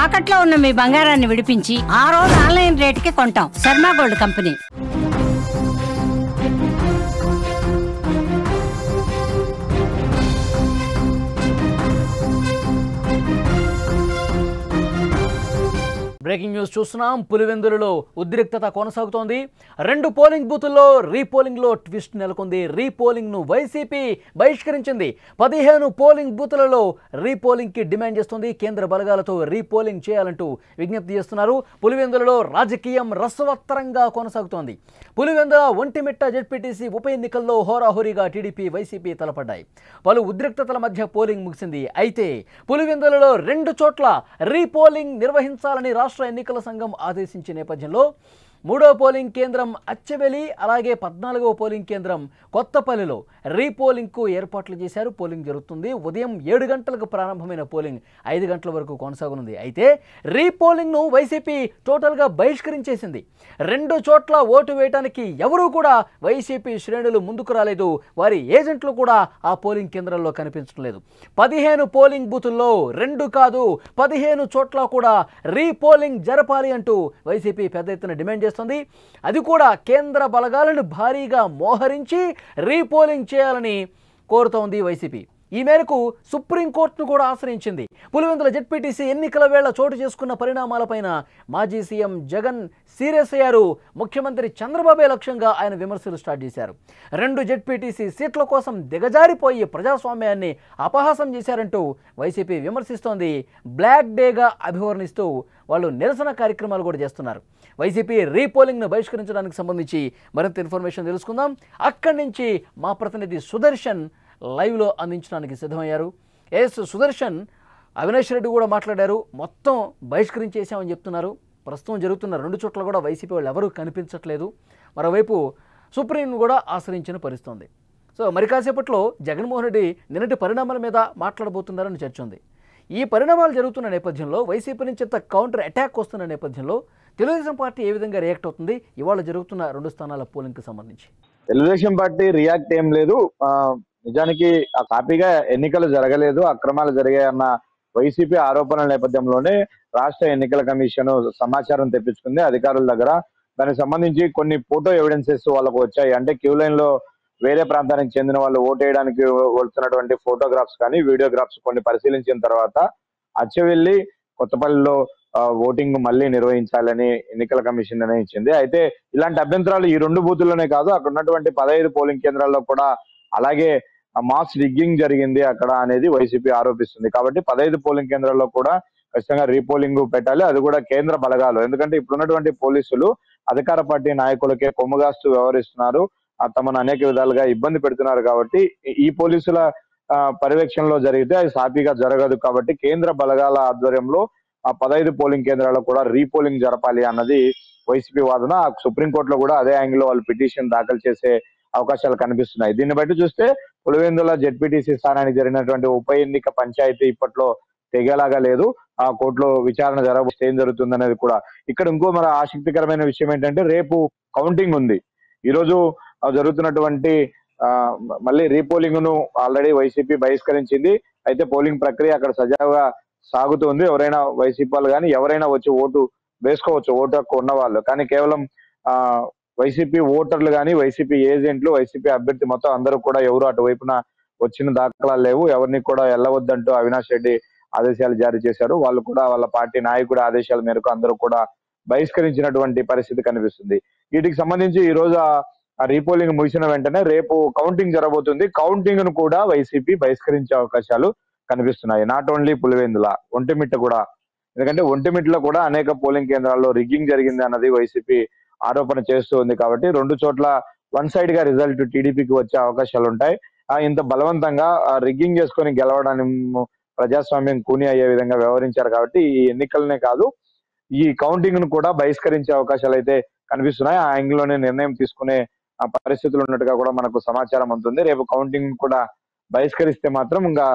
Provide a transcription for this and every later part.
తాకట్లో ఉన్న మీ బంగారాన్ని విడిపించి ఆ రోజు ఆన్లైన్ రేటుకి కొంటాం. Sharma gold company. Breaking news చూస్తున్నాం. పులివెందులలో ఉద్రిక్తత కొనసాగుతోంది. 2 పోలింగ్ బూతుల్లో రీపోలింగ్లో ట్విస్ట్ నెలకొంది. రీపోలింగ్ను వైసీపీ బహిష్కరించింది. 15 పోలింగ్ బూతులలో రీపోలింగ్కి డిమాండ్ చేస్తుంది. కేంద్ర బలగాలతో రీపోలింగ్ చేయాలంటూ విజ్ఞప్తి చేస్తున్నారు. పులివెందులలో రాజకీయం రసవత్తరంగా కొనసాగుతోంది. పులివెందుల ఒంటిమిట్ట జెడ్పీటీసీ ఉప ఎన్నికల్లో హోరాహోరీగా టీడీపీ వైసీపీ తలపడ్డాయి. పలు ఉద్రిక్తతల మధ్య పోలింగ్ ముగిసింది. అయితే పులివెందులలో 2 చోట్ల రీపోలింగ్ నిర్వహించాలని రాష్ట్ర ఎన్నికల సంఘం ఆదేశించిన నేపథ్యంలో 3వ పోలింగ్ కేంద్రం అచ్చెవెలి, అలాగే 14వ పోలింగ్ కేంద్రం కొత్తపల్లిలో రీపోలింగ్కు ఏర్పాట్లు చేశారు. పోలింగ్ జరుగుతుంది. ఉదయం 7 గంటలకు ప్రారంభమైన పోలింగ్ 5 గంటల వరకు కొనసాగనుంది. అయితే రీపోలింగ్ను వైసీపీ టోటల్గా బహిష్కరించేసింది. 2 చోట్ల ఓటు వేయడానికి ఎవరూ కూడా వైసీపీ శ్రేణులు ముందుకు రాలేదు. వారి ఏజెంట్లు కూడా ఆ పోలింగ్ కేంద్రాల్లో కనిపించడం లేదు. 15 పోలింగ్ బూతుల్లో 2 కాదు 15 చోట్ల కూడా రీపోలింగ్ జరపాలి అంటూ వైసీపీ పెద్ద ఎత్తున డిమాండ్ చేస్తుంది. అది కూడా కేంద్ర బలగాలను భారీగా మోహరించి రీపోలింగ్ చేయాలని కోరుతోంది వైసీపీ. ఈ మేరకు సుప్రీంకోర్టును కూడా ఆశ్రయించింది. పులివెందుల జెడ్పీటీసీ ఎన్నికల వేళ చోటు చేసుకున్న పరిణామాలపైన మాజీ సీఎం జగన్ సీరియస్ అయ్యారు. ముఖ్యమంత్రి చంద్రబాబే లక్ష్యంగా ఆయన విమర్శలు స్టార్ట్ చేశారు. 2 జెడ్పీటీసీ సీట్ల కోసం దిగజారిపోయి ప్రజాస్వామ్యాన్ని అపహాసం చేశారంటూ వైసీపీ విమర్శిస్తోంది. బ్లాక్ డేగా అభివర్ణిస్తూ వాళ్ళు నిరసన కార్యక్రమాలు కూడా చేస్తున్నారు. వైసీపీ రీపోలింగ్ను బహిష్కరించడానికి సంబంధించి మరింత ఇన్ఫర్మేషన్ తెలుసుకుందాం. అక్కడి నుంచి మా ప్రతినిధి సుదర్శన్ లైవ్లో అందించడానికి సిద్ధమయ్యారు. సుదర్శన్, అవినాష్ రెడ్డి కూడా మాట్లాడారు. మొత్తం బహిష్కరించేసామని చెప్తున్నారు. ప్రస్తుతం జరుగుతున్న 2 చోట్ల కూడా వైసీపీ వాళ్ళు ఎవరూ కనిపించట్లేదు. మరోవైపు సుప్రీం కూడా ఆశ్రయించిన పరిస్థితుంది. సో మరి కాసేపట్లో జగన్మోహన్ రెడ్డి నిన్నటి పరిణామాల మీద మాట్లాడబోతున్నారని చర్చ ఉంది. ఈ పరిణామాలు జరుగుతున్న నేపథ్యంలో వైసీపీ నుంచి ఇంత కౌంటర్ అటాక్ వస్తున్న నేపథ్యంలో తెలుగుదేశం పార్టీ ఏ విధంగా రియాక్ట్ అవుతుంది ఇవాళ జరుగుతున్న 2 స్థానాల పోలింగ్కి సంబంధించి? తెలుగుదేశం పార్టీ రియాక్ట్ ఏం లేదు. నిజానికి ఆ కాపీగా ఎన్నికలు జరగలేదు, అక్రమాలు జరిగాయన్న వైసీపీ ఆరోపణల నేపథ్యంలోనే రాష్ట్ర ఎన్నికల కమిషన్ సమాచారం తెప్పించుకుంది అధికారుల దగ్గర. దానికి సంబంధించి కొన్ని ఫోటో ఎవిడెన్సెస్ వాళ్ళకు వచ్చాయి. అంటే క్యూ లైన్ లో వేరే ప్రాంతానికి చెందిన వాళ్ళు ఓటు వేయడానికి వెళ్తున్నటువంటి ఫోటోగ్రాఫ్స్ కానీ వీడియోగ్రాఫ్స్ కొన్ని పరిశీలించిన తర్వాత అచ్చెవెల్లి, కొత్తపల్లిలో ఓటింగ్ మళ్ళీ నిర్వహించాలని ఎన్నికల కమిషన్ నిర్ణయించింది. అయితే ఇలాంటి అభ్యంతరాలు ఈ 2 బూతుల్లోనే కాదు, అక్కడ ఉన్నటువంటి 15 పోలింగ్ కేంద్రాల్లో కూడా అలాగే మాస్ రిగ్గింగ్ జరిగింది అక్కడ అనేది వైసీపీ ఆరోపిస్తుంది. కాబట్టి 15 పోలింగ్ కేంద్రాల్లో కూడా ఖచ్చితంగా రీపోలింగ్ పెట్టాలి, అది కూడా కేంద్ర బలగాలు. ఎందుకంటే ఇప్పుడున్నటువంటి పోలీసులు అధికార పార్టీ నాయకులకే కొమ్ముగాస్తూ వ్యవహరిస్తున్నారు, తమను అనేక విధాలుగా ఇబ్బంది పెడుతున్నారు. కాబట్టి ఈ పోలీసుల పర్యవేక్షణలో జరిగితే అది సాఫీగా జరగదు. కాబట్టి కేంద్ర బలగాల ఆధ్వర్యంలో 15 పోలింగ్ కేంద్రాల్లో కూడా రీపోలింగ్ జరపాలి అన్నది వైసీపీ వాదన. సుప్రీంకోర్టులో కూడా అదే యాంగిల్లో వాళ్ళు పిటిషన్ దాఖలు చేసే అవకాశాలు కనిపిస్తున్నాయి. దీన్ని బట్టి చూస్తే పులివెందుల జెడ్పీటీసీ స్థానానికి జరిగినటువంటి ఉప ఎన్నిక పంచాయతీ ఇప్పట్లో తెగేలాగా లేదు. ఆ కోర్టులో విచారణ జరగబోతే ఏం జరుగుతుంది అనేది కూడా. ఇక్కడ ఇంకో మన ఆసక్తికరమైన విషయం ఏంటంటే రేపు కౌంటింగ్ ఉంది. ఈ రోజు జరుగుతున్నటువంటి మళ్ళీ రీపోలింగ్ ను ఆల్రెడీ వైసీపీ బహిష్కరించింది. అయితే పోలింగ్ ప్రక్రియ అక్కడ సజావుగా సాగుతుంది. ఎవరైనా వైసీపీ వాళ్ళు కానీ ఎవరైనా వచ్చి ఓటు వేసుకోవచ్చు, ఓటు హక్కు ఉన్న వాళ్ళు. కానీ కేవలం వైసీపీ ఓటర్లు కానీ వైసీపీ ఏజెంట్లు, వైసీపీ అభ్యర్థి మొత్తం అందరూ కూడా ఎవరు అటువైపున వచ్చిన దాఖలాలు లేవు. ఎవరిని కూడా వెళ్ళవద్దంటూ అవినాష్ రెడ్డి ఆదేశాలు జారీ చేశారు. వాళ్ళు కూడా వాళ్ళ పార్టీ నాయకుడి ఆదేశాల మేరకు అందరూ కూడా బహిష్కరించినటువంటి పరిస్థితి కనిపిస్తుంది. వీటికి సంబంధించి ఈ రోజు ఆ రీపోలింగ్ ముగిసిన వెంటనే రేపు కౌంటింగ్ జరగబోతుంది. కౌంటింగ్ ను కూడా వైసీపీ బహిష్కరించే అవకాశాలు కనిపిస్తున్నాయి. నాట్ ఓన్లీ పులివెందుల, ఒంటిమిట్ట కూడా. ఎందుకంటే ఒంటిమిట్టలో కూడా అనేక పోలింగ్ కేంద్రాల్లో రిగ్గింగ్ జరిగింది అన్నది వైసీపీ ఆరోపణ చేస్తూ ఉంది. కాబట్టి 2 చోట్ల 1 సైడ్ గా రిజల్ట్ టీడీపీకి వచ్చే అవకాశాలు ఉంటాయి. ఇంత బలవంతంగా రిగ్గింగ్ చేసుకొని గెలవడానికి ప్రజాస్వామ్యం కూని అయ్యే విధంగా వ్యవహరించారు. కాబట్టి ఈ ఎన్నికలనే కాదు, ఈ కౌంటింగ్ ను కూడా బహిష్కరించే అవకాశాలు అయితే కనిపిస్తున్నాయి. ఆ యాంగిల్ లోనే నిర్ణయం తీసుకునే పరిస్థితులు ఉన్నట్టుగా కూడా మనకు సమాచారం ఉంటుంది. రేపు కౌంటింగ్ కూడా బహిష్కరిస్తే మాత్రం ఇంకా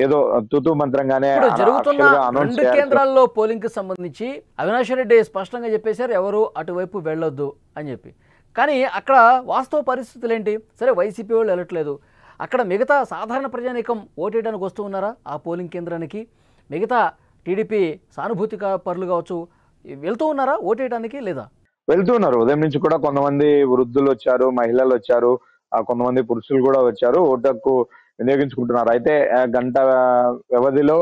ఏదో తుతు మంత్రంగానే జరుగుతున్న 2 కేంద్రాల్లో పోలింగ్ కి సంబంధించి అవినాష్ రెడ్డి స్పష్టంగా చెప్పేశారు ఎవరు అటువైపు వెళ్ళొద్దు అని చెప్పి. కానీ అక్కడ వాస్తవ పరిస్థితులు ఏంటి? సరే వైసీపీ వాళ్ళు వెళ్ళట్లేదు, అక్కడ మిగతా సాధారణ ప్రజానీకం ఓటేయడానికి వస్తూ ఉన్నారా ఆ పోలింగ్ కేంద్రానికి? మిగతా టీడీపీ సానుభూతి పరులు కావచ్చు వెళ్తూ ఉన్నారా ఓటేయడానికి లేదా? వెళ్తున్నారు. ఉదయం నుంచి కూడా కొంతమంది వృద్ధులు వచ్చారు, మహిళలు వచ్చారు, కొంతమంది పురుషులు కూడా వచ్చారు. ఓటు హక్కు వినియోగించుకుంటున్నారు. అయితే గంట వ్యవధిలో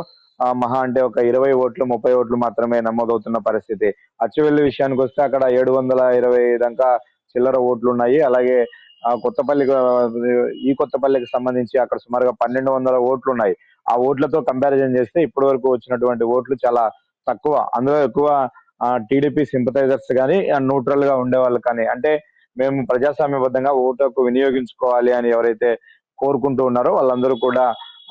మహా అంటే ఒక 20 ఓట్లు, 30 ఓట్లు మాత్రమే నమోదవుతున్న పరిస్థితి. అచ్చువెల్లి విషయానికి వస్తే అక్కడ 720 దాకా చిల్లర ఓట్లు ఉన్నాయి. అలాగే కొత్తపల్లి ఈ కొత్తపల్లికి సంబంధించి అక్కడ సుమారుగా 1200 ఓట్లు ఉన్నాయి. ఆ ఓట్లతో కంపారిజన్ చేస్తే ఇప్పటి వరకు వచ్చినటువంటి ఓట్లు చాలా తక్కువ. అందులో ఎక్కువ టీడీపీ సింపథైజర్స్ కానీ న్యూట్రల్ గా ఉండే వాళ్ళు కానీ, అంటే మేము ప్రజాస్వామ్యబద్ధంగా ఓటు హక్కు వినియోగించుకోవాలి అని ఎవరైతే కోరుకుంటూ ఉన్నారో వాళ్ళందరూ కూడా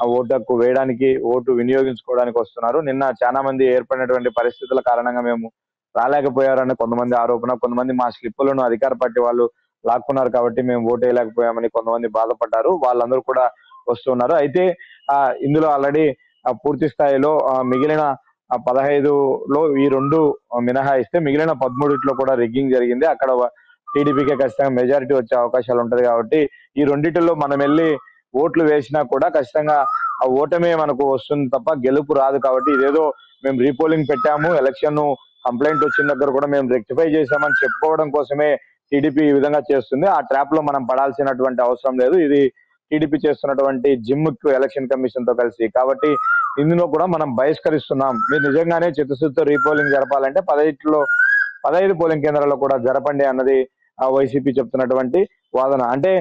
ఆ ఓటు హక్కు వేయడానికి, ఓటు వినియోగించుకోవడానికి వస్తున్నారు. నిన్న చాలా మంది ఏర్పడినటువంటి పరిస్థితుల కారణంగా మేము రాలేకపోయారని కొంతమంది ఆరోపణ, కొంతమంది మా స్లిప్పులను అధికార పార్టీ వాళ్ళు లాక్కున్నారు కాబట్టి మేము ఓటు వేయలేకపోయామని కొంతమంది బాధపడ్డారు. వాళ్ళందరూ కూడా వస్తున్నారు. అయితే ఇందులో ఆల్రెడీ పూర్తి స్థాయిలో మిగిలిన 15లో ఈ 2 మినహాయిస్తే మిగిలిన 13లో కూడా రిగ్గింగ్ జరిగింది. అక్కడ టీడీపీకే ఖచ్చితంగా మెజారిటీ వచ్చే అవకాశాలు ఉంటది కాబట్టి ఈ రెండిటిలో మనం వెళ్ళి ఓట్లు వేసినా కూడా ఖచ్చితంగా ఆ ఓటమే మనకు వస్తుంది తప్ప గెలుపు రాదు. కాబట్టి ఇదేదో మేము రీపోలింగ్ పెట్టాము, ఎలక్షన్ కంప్లైంట్ వచ్చిన దగ్గర కూడా మేము రెక్టిఫై చేశామని చెప్పుకోవడం కోసమే టీడీపీ ఈ విధంగా చేస్తుంది. ఆ ట్రాప్ లో మనం పడాల్సినటువంటి అవసరం లేదు. ఇది టీడీపీ చేస్తున్నటువంటి జిమ్ముక్ ఎలక్షన్ కమిషన్ తో కలిసి. కాబట్టి ఇందులో కూడా మనం బహిష్కరిస్తున్నాం. మీరు నిజంగానే చిత్తశుద్ధితో రీపోలింగ్ జరపాలంటే 15 పోలింగ్ కేంద్రాల్లో కూడా జరపండి అన్నది వైసీపీ చెప్తున్నటువంటి వాదన. అంటే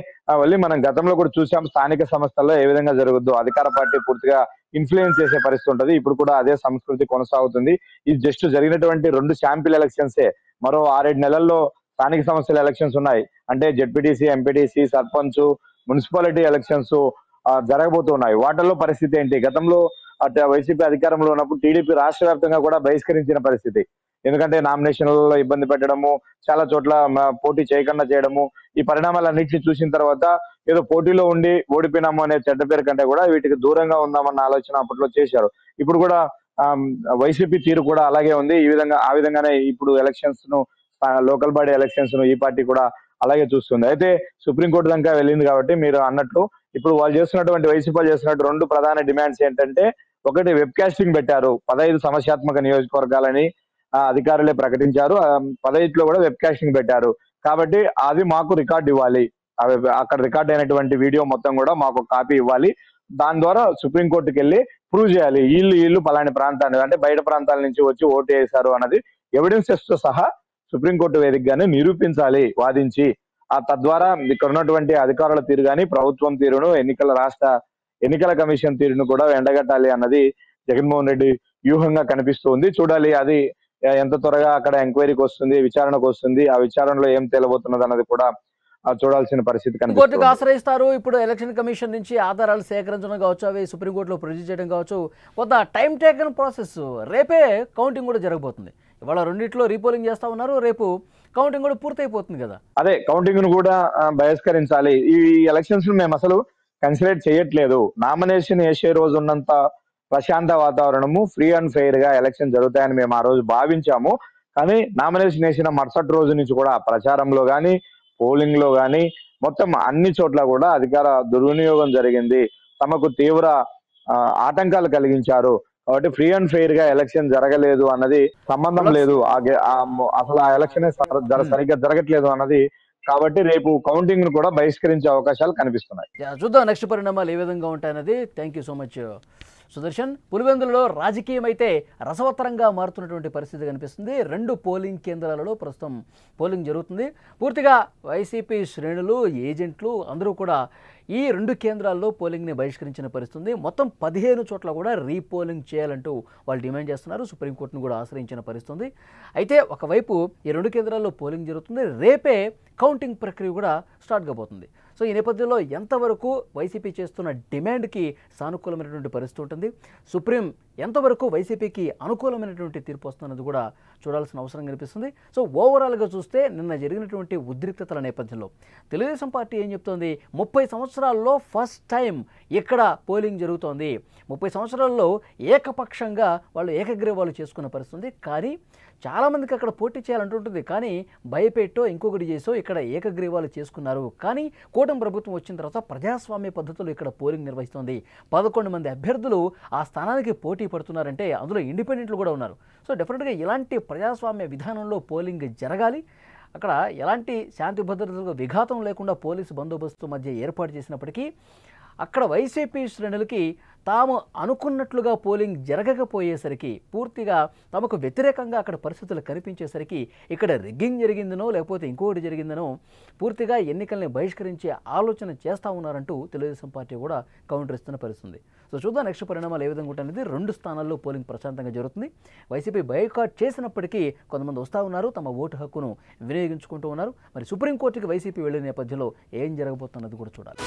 మళ్ళీ మనం గతంలో కూడా చూసాం, స్థానిక సంస్థల్లో ఏ విధంగా జరగద్దు, అధికార పార్టీ పూర్తిగా ఇన్ఫ్లుయెన్స్ చేసే పరిస్థితి ఉంటది. ఇప్పుడు కూడా అదే సంస్కృతి కొనసాగుతుంది. ఇది జస్ట్ జరిగినటువంటి 2 శాంపిల్ ఎలక్షన్సే. మరో 6-7 నెలల్లో స్థానిక సంస్థల ఎలక్షన్స్ ఉన్నాయి. అంటే ZPTC, MPTC, sarpanch, municipality elections జరగబోతున్నాయి. వాటిల్లో పరిస్థితి ఏంటి? గతంలో వైసీపీ అధికారంలో ఉన్నప్పుడు టీడీపీ రాష్ట్ర వ్యాప్తంగా కూడా బహిష్కరించిన పరిస్థితి. ఎందుకంటే నామినేషన్లలో ఇబ్బంది పెట్టడము, చాలా చోట్ల పోటీ చేయకుండా చేయడము, ఈ పరిణామాలన్నింటినీ చూసిన తర్వాత ఏదో పోటీలో ఉండి ఓడిపోయినాము అనే చెడ్డ పేరు కంటే కూడా వీటికి దూరంగా ఉందామన్న ఆలోచన అప్పట్లో చేశారు. ఇప్పుడు కూడా వైసీపీ తీరు కూడా అలాగే ఉంది. ఆ విధంగానే ఇప్పుడు ఎలక్షన్స్ ను, లోకల్ బాడీ ఎలక్షన్స్ ను ఈ పార్టీ కూడా అలాగే చూస్తుంది. అయితే సుప్రీంకోర్టు దాకా వెళ్ళింది కాబట్టి మీరు అన్నట్లు ఇప్పుడు వాళ్ళు చేస్తున్నటువంటి వైసీపీ చేస్తున్నట్టు 2 ప్రధాన డిమాండ్స్ ఏంటంటే, ఒకటి వెబ్ కాస్టింగ్ పెట్టారు. 15 సమస్యాత్మక నియోజకవర్గాలని అధికారులే ప్రకటించారు. 15లో కూడా వెబ్ కాస్టింగ్ పెట్టారు. కాబట్టి అది మాకు రికార్డు ఇవ్వాలి. అక్కడ రికార్డ్ అయినటువంటి వీడియో మొత్తం కూడా మాకు కాపీ ఇవ్వాలి. దాని ద్వారా సుప్రీంకోర్టుకి వెళ్ళి ప్రూవ్ చేయాలి, వీళ్ళు పలాని ప్రాంతాన్ని, అంటే బయట ప్రాంతాల నుంచి వచ్చి ఓటు వేశారు అన్నది ఎవిడెన్సెస్ తో సహా సుప్రీంకోర్టు వేదికగానే నిరూపించాలి వాదించి. తద్వారా ఇక్కడ ఉన్నటువంటి అధికారుల తీరు కానీ, ప్రభుత్వం తీరును, రాష్ట్ర ఎన్నికల కమిషన్ తీరును కూడా ఎండగట్టాలి అన్నది జగన్మోహన్ రెడ్డి వ్యూహంగా కనిపిస్తుంది. చూడాలి అది ఎంత త్వరగా అక్కడ ఎంక్వైరీకి వస్తుంది, విచారణకు వస్తుంది. ఆ విచారణలో ఏం తేలబోతున్నది అన్నది కూడా చూడాల్సిన పరిస్థితి కనిపిస్తుంది. కోర్టుకు ఆశ్రయిస్తారు. ఇప్పుడు ఎలక్షన్ కమిషన్ నుంచి ఆధారాలు సేకరించడం కావచ్చు, అవి సుప్రీంకోర్టులో ప్రొడ్యూస్ చేయడం కావచ్చు, కొంత టైం టేకన్ ప్రాసెస్. రేపే కౌంటింగ్ కూడా జరగబోతుంది. ఇవాళ 2లో రీపోలింగ్ చేస్తా ఉన్నారు, రేపు కౌంటింగ్ కూడా పూర్తయిపోతుంది కదా. అదే కౌంటింగ్ ను కూడా బహిష్కరించాలి. ఈ ఎలక్షన్స్ ను మేము అసలు కన్సిడర్ చేయట్లేదు. నామినేషన్ వేసే రోజు ఉన్నంత ప్రశాంత వాతావరణము, ఫ్రీ అండ్ ఫెయిర్ గా ఎలక్షన్ జరుగుతాయని మేము ఆ రోజు భావించాము. కానీ నామినేషన్ వేసిన మరుసటి రోజు నుంచి కూడా ప్రచారంలో కానీ, పోలింగ్ లో కానీ, మొత్తం అన్ని చోట్ల కూడా అధికార దుర్వినియోగం జరిగింది. తమకు తీవ్ర ఆటంకాలు కలిగించారు. కాబట్టి ఫ్రీ అండ్ ఫెయిర్ గా ఎలక్షన్ జరగలేదు అన్నది సంబంధం లేదు. అసలు ఆ ఎలక్షన్ సరిగ్గా జరగట్లేదు అన్నది. కాబట్టి రేపు కౌంటింగ్ ను కూడా బహిష్కరించే అవకాశాలు కనిపిస్తున్నాయి. చూద్దాం నెక్స్ట్ పరిణామాలు ఏ విధంగా ఉంటాయన్నది. Thank you so much Sudarshan. పులివెందులలో రాజకీయం అయితే రసవత్తరంగా మారుతున్నటువంటి పరిస్థితి కనిపిస్తుంది. 2 పోలింగ్ కేంద్రాలలో ప్రస్తుతం పోలింగ్ జరుగుతుంది. పూర్తిగా వైసీపీ శ్రేణులు, ఏజెంట్లు అందరూ కూడా ఈ 2 కేంద్రాల్లో పోలింగ్ని బహిష్కరించిన పరిస్థితుంది. మొత్తం 15 చోట్ల కూడా రీపోలింగ్ చేయాలంటూ వాళ్ళు డిమాండ్ చేస్తున్నారు. సుప్రీంకోర్టును కూడా ఆశ్రయించిన పరిస్థితుంది. అయితే ఒకవైపు ఈ 2 కేంద్రాల్లో పోలింగ్ జరుగుతుంది, రేపే కౌంటింగ్ ప్రక్రియ కూడా స్టార్ట్ కాబోతుంది. సో ఈ నేపథ్యంలో ఎంతవరకు వైసీపీ చేస్తున్న డిమాండ్కి సానుకూలమైనటువంటి పరిస్థితి ఉంటుంది, సుప్రీం ఎంతవరకు వైసీపీకి అనుకూలమైనటువంటి తీర్పు వస్తున్నది కూడా చూడాల్సిన అవసరం కనిపిస్తుంది. సో ఓవరాల్గా చూస్తే నిన్న జరిగినటువంటి ఉద్రిక్తతల నేపథ్యంలో తెలుగుదేశం పార్టీ ఏం చెప్తోంది, 30 సంవత్సరాల్లో ఫస్ట్ టైం ఇక్కడ పోలింగ్ జరుగుతోంది. 30 సంవత్సరాల్లో ఏకపక్షంగా వాళ్ళు ఏకగ్రీవాలు చేసుకున్న పరిస్థితి. కానీ చాలామందికి అక్కడ పోటీ చేయాలంటుంటుంది, కానీ భయపెట్టో ఇంకొకటి చేసో ఇక్కడ ఏకగ్రీవాలు చేసుకున్నారు. కానీ కూటమి ప్రభుత్వం వచ్చిన తర్వాత ప్రజాస్వామ్య పద్ధతులు ఇక్కడ పోలింగ్ నిర్వహిస్తోంది. 11 మంది అభ్యర్థులు ఆ స్థానానికి పోటీ పడుతున్నారంటే అందులో ఇండిపెండెంట్లు కూడా ఉన్నారు. సో డెఫినెట్గా ఇలాంటి ప్రజాస్వామ్య విధానంలో పోలింగ్ జరగాలి. అక్కడ ఎలాంటి శాంతి భద్రతలకు విఘాతం లేకుండా పోలీసు బందోబస్తు మధ్య ఏర్పాటు చేసినప్పటికీ అక్కడ వైసీపీ శ్రేణులకి తాము అనుకున్నట్లుగా పోలింగ్ జరగకపోయేసరికి, పూర్తిగా తమకు వ్యతిరేకంగా అక్కడ పరిస్థితులు కనిపించేసరికి ఇక్కడ రిగ్గింగ్ జరిగిందనో లేకపోతే ఇంకొకటి జరిగిందనో పూర్తిగా ఎన్నికల్ని బహిష్కరించే ఆలోచన చేస్తూ ఉన్నారంటూ తెలుగుదేశం పార్టీ కూడా కౌంటర్ ఇస్తున్న పరిస్థితుంది. సో చూద్దాం నెక్స్ట్ పరిణామాలు ఏ విధంగా ఉంటాయనేది. 2 స్థానాల్లో పోలింగ్ ప్రశాంతంగా జరుగుతుంది. వైసీపీ బైకాట్ చేసినప్పటికీ కొంతమంది వస్తూ ఉన్నారు, తమ ఓటు హక్కును వినియోగించుకుంటూ ఉన్నారు. మరి సుప్రీంకోర్టుకి వైసీపీ వెళ్ళే నేపథ్యంలో ఏం జరగబోతున్నది కూడా చూడాలి.